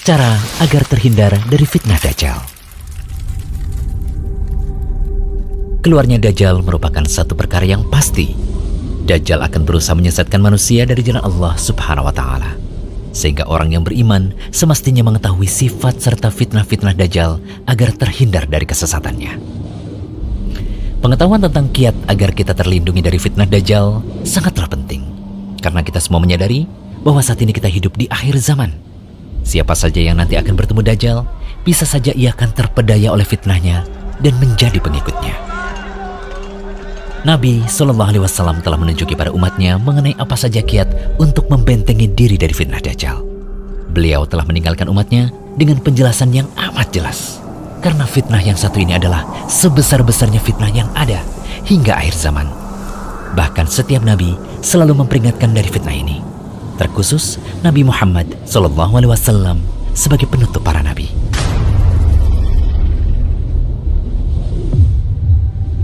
Cara agar terhindar dari fitnah Dajjal. Keluarnya Dajjal merupakan satu perkara yang pasti. Dajjal akan berusaha menyesatkan manusia dari jalan Allah Subhanahu wa Ta'ala, sehingga orang yang beriman semestinya mengetahui sifat serta fitnah-fitnah Dajjal agar terhindar dari kesesatannya. Pengetahuan tentang kiat agar kita terlindungi dari fitnah Dajjal sangatlah penting, karena kita semua menyadari bahwa saat ini kita hidup di akhir zaman. Siapa saja yang nanti akan bertemu Dajjal, bisa saja ia akan terpedaya oleh fitnahnya dan menjadi pengikutnya. Nabi SAW telah menunjuki pada umatnya mengenai apa saja kiat untuk membentengi diri dari fitnah Dajjal. Beliau telah meninggalkan umatnya dengan penjelasan yang amat jelas, karena fitnah yang satu ini adalah sebesar-besarnya fitnah yang ada hingga akhir zaman. Bahkan setiap Nabi selalu memperingatkan dari fitnah ini, terkhusus Nabi Muhammad SAW sebagai penutup para Nabi.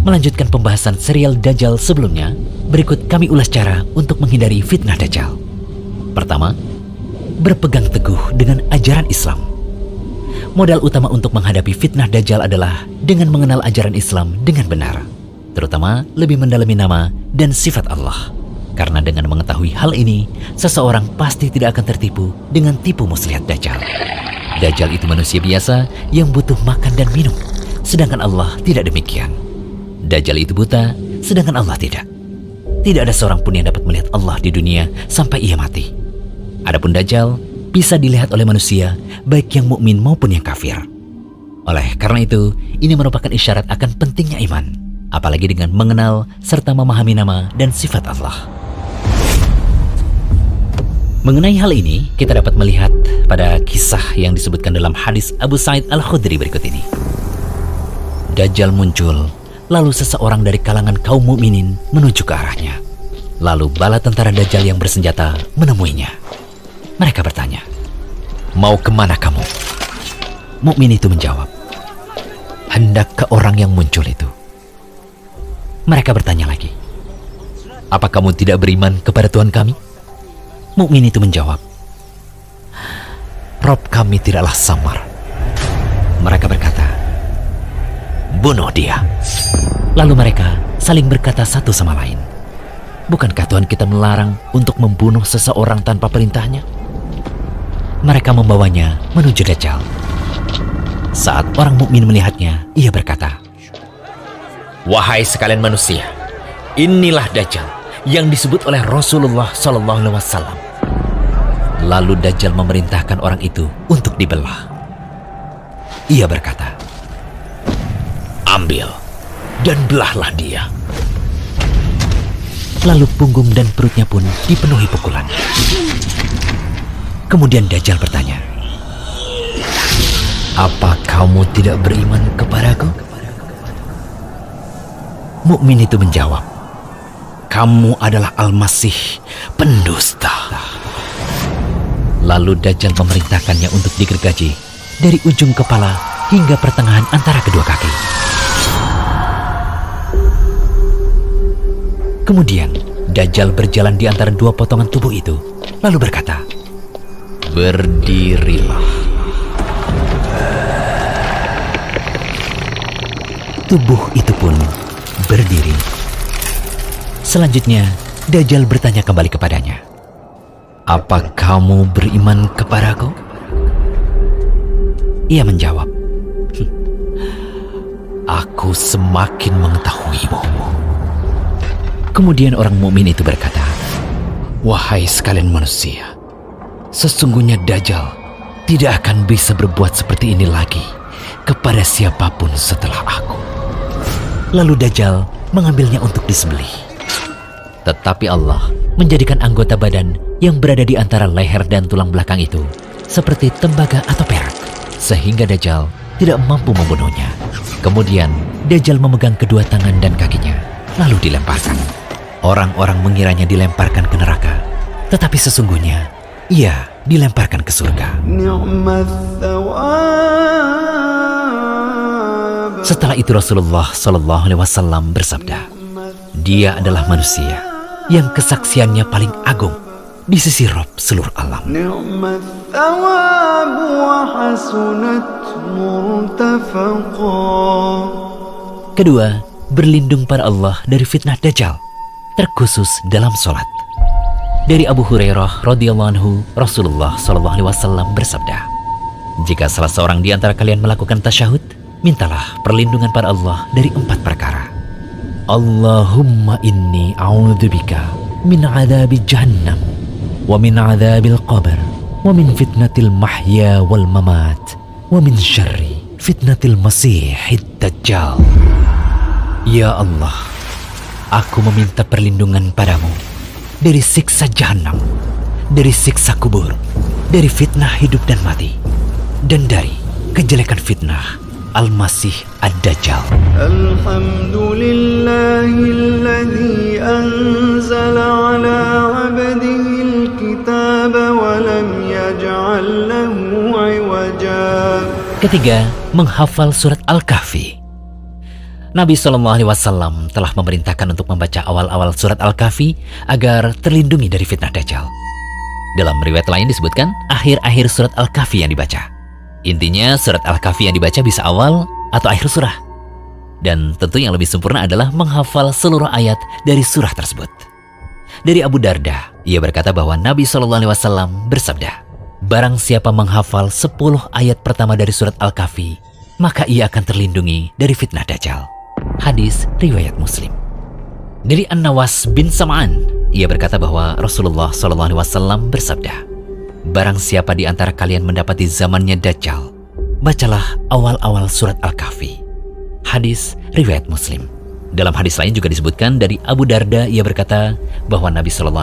Melanjutkan pembahasan serial Dajjal sebelumnya, berikut kami ulas cara untuk menghindari fitnah Dajjal. Pertama, berpegang teguh dengan ajaran Islam. Modal utama untuk menghadapi fitnah Dajjal adalah dengan mengenal ajaran Islam dengan benar, terutama lebih mendalami nama dan sifat Allah. Karena dengan mengetahui hal ini, seseorang pasti tidak akan tertipu dengan tipu muslihat Dajjal. Dajjal itu manusia biasa yang butuh makan dan minum, sedangkan Allah tidak demikian. Dajjal itu buta, sedangkan Allah tidak. Tidak ada seorang pun yang dapat melihat Allah di dunia sampai ia mati. Adapun Dajjal bisa dilihat oleh manusia, baik yang mukmin maupun yang kafir. Oleh karena itu, ini merupakan isyarat akan pentingnya iman, apalagi dengan mengenal serta memahami nama dan sifat Allah. Mengenai hal ini, kita dapat melihat pada kisah yang disebutkan dalam hadis Abu Sa'id Al-Khudri berikut ini. Dajjal muncul, lalu seseorang dari kalangan kaum mukminin menuju ke arahnya. Lalu bala tentara Dajjal yang bersenjata menemuinya. Mereka bertanya, "Mau kemana kamu?" Mukmin itu menjawab, "Hendak ke orang yang muncul itu." Mereka bertanya lagi, "Apa kamu tidak beriman kepada Tuhan kami?" Mukmin itu menjawab, "Rob kami tidaklah samar." Mereka berkata, "Bunuh dia." Lalu mereka saling berkata satu sama lain, "Bukankah Tuhan kita melarang untuk membunuh seseorang tanpa perintahnya?" Mereka membawanya menuju Dajjal. Saat orang mukmin melihatnya, ia berkata, "Wahai sekalian manusia, inilah Dajjal yang disebut oleh Rasulullah SAW." Lalu Dajjal memerintahkan orang itu untuk dibelah. Ia berkata, "Ambil dan belahlah dia." Lalu punggung dan perutnya pun dipenuhi pukulan. Kemudian Dajjal bertanya, "Apa kamu tidak beriman kepadaku?" Mukmin itu menjawab, "Kamu adalah Al-Masih, pendusta." Lalu Dajjal memerintahkannya untuk digergaji dari ujung kepala hingga pertengahan antara kedua kaki. Kemudian Dajjal berjalan di antara dua potongan tubuh itu, lalu berkata, "Berdirilah." Tubuh itu pun berdiri. Selanjutnya, Dajjal bertanya kembali kepadanya, "Apa kamu beriman kepadaku?" Ia menjawab, "Aku semakin mengetahuimu." Kemudian orang mukmin itu berkata, "Wahai sekalian manusia, sesungguhnya Dajjal tidak akan bisa berbuat seperti ini lagi kepada siapapun setelah aku." Lalu Dajjal mengambilnya untuk disembelih. Tetapi Allah menjadikan anggota badan yang berada di antara leher dan tulang belakang itu seperti tembaga atau perak, sehingga Dajjal tidak mampu membunuhnya. Kemudian Dajjal memegang kedua tangan dan kakinya, lalu dilemparkan. Orang-orang mengiranya dilemparkan ke neraka, tetapi sesungguhnya ia dilemparkan ke surga. Setelah itu Rasulullah SAW bersabda, "Dia adalah manusia yang kesaksiannya paling agung, di sisi Rabb seluruh alam. نعم الثواب وحسنت مرتفقا. Kedua, berlindung pada Allah dari fitnah Dajjal, terkhusus dalam sholat. Dari Abu Hurairah radhiyallahu anhu, Rasulullah SAW bersabda, jika salah seorang di antara kalian melakukan tasyahud, mintalah perlindungan pada Allah dari 4 perkara. Allahumma inni a'udzubika min adzabi jahannam wa min adzabil qabr wa min fitnatil mahya wal mamat wa min syarri fitnatil masihid dajjal. Ya Allah, aku meminta perlindungan padamu dari siksa jahanam, dari siksa kubur, dari fitnah hidup dan mati, dan dari kejelekan fitnah Al-Masih Ad-Dajjal. Alhamdulillahilladzi anzala ala abdihil kitab wa lam yaj'al lahu 'iwaja. Ketiga, menghafal surat Al-Kahfi. Nabi SAW telah memerintahkan untuk membaca awal-awal surat Al-Kahfi agar terlindungi dari fitnah Dajjal. Dalam riwayat lain disebutkan akhir-akhir surat Al-Kahfi yang dibaca. Intinya surat Al-Kahfi yang dibaca bisa awal atau akhir surah. Dan tentu yang lebih sempurna adalah menghafal seluruh ayat dari surah tersebut. Dari Abu Darda, ia berkata bahwa Nabi SAW bersabda, barang siapa menghafal 10 ayat pertama dari surat Al-Kahfi, maka ia akan terlindungi dari fitnah Dajjal. Hadis riwayat Muslim. Dari An-Nawas bin Sam'an, ia berkata bahwa Rasulullah SAW bersabda, barang siapa di antara kalian mendapati zamannya Dajjal, bacalah awal-awal surat Al-Kahfi. Hadis riwayat Muslim. Dalam hadis lain juga disebutkan dari Abu Darda, ia berkata bahwa Nabi SAW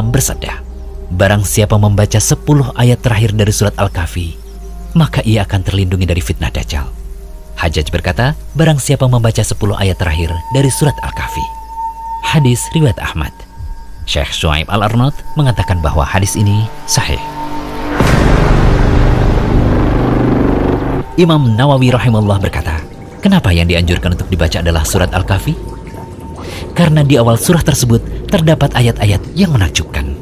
bersabda, barang siapa membaca 10 ayat terakhir dari surat Al-Kahfi, maka ia akan terlindungi dari fitnah Dajjal. Hajjaj berkata, barang siapa membaca 10 ayat terakhir dari surat Al-Kahfi. Hadis riwayat Ahmad. Syekh Shu'aib Al-Arnaud mengatakan bahwa hadis ini sahih. Imam Nawawi rahimahullah berkata, kenapa yang dianjurkan untuk dibaca adalah surat Al-Kahfi? Karena di awal surah tersebut terdapat ayat-ayat yang menakjubkan.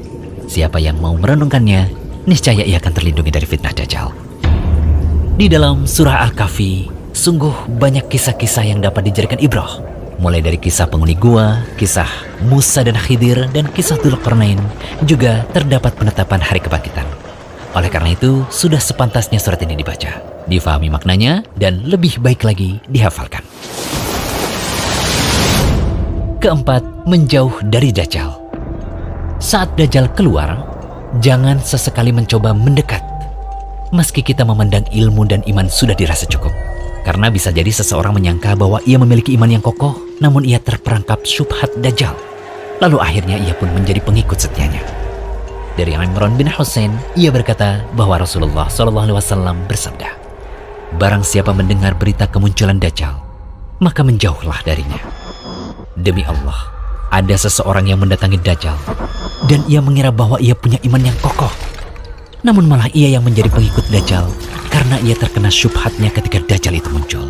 Siapa yang mau merenungkannya, niscaya ia akan terlindungi dari fitnah Dajjal. Di dalam surah Al-Kahfi, sungguh banyak kisah-kisah yang dapat dijadikan ibrah. Mulai dari kisah penghuni gua, kisah Musa dan Khidir, dan kisah Dzulqarnain, juga terdapat penetapan hari kebangkitan. Oleh karena itu, sudah sepantasnya surat ini dibaca, difahami maknanya, dan lebih baik lagi dihafalkan. Keempat, menjauh dari Dajjal. Saat Dajjal keluar, jangan sesekali mencoba mendekat. Meski kita memandang ilmu dan iman sudah dirasa cukup. Karena bisa jadi seseorang menyangka bahwa ia memiliki iman yang kokoh, namun ia terperangkap syubhat Dajjal. Lalu akhirnya ia pun menjadi pengikut setianya. Dari Imran bin Husain, ia berkata bahwa Rasulullah SAW bersabda, barang siapa mendengar berita kemunculan Dajjal, maka menjauhlah darinya. Demi Allah, ada seseorang yang mendatangi Dajjal, dan ia mengira bahwa ia punya iman yang kokoh. Namun malah ia yang menjadi pengikut Dajjal, karena ia terkena syubhatnya ketika Dajjal itu muncul.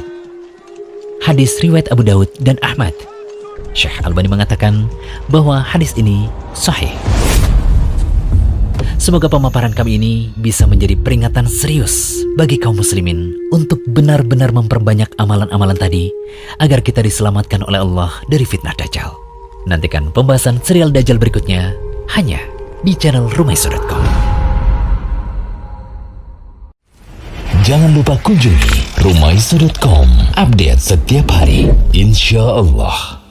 Hadis riwayat Abu Daud dan Ahmad. Syekh Albani mengatakan bahwa hadis ini sahih. Semoga pemaparan kami ini bisa menjadi peringatan serius bagi kaum muslimin untuk benar-benar memperbanyak amalan-amalan tadi agar kita diselamatkan oleh Allah dari fitnah Dajjal. Nantikan pembahasan serial Dajjal berikutnya hanya di channel Rumaiso.com. Jangan lupa kunjungi Rumaiso.com, update setiap hari, insya Allah.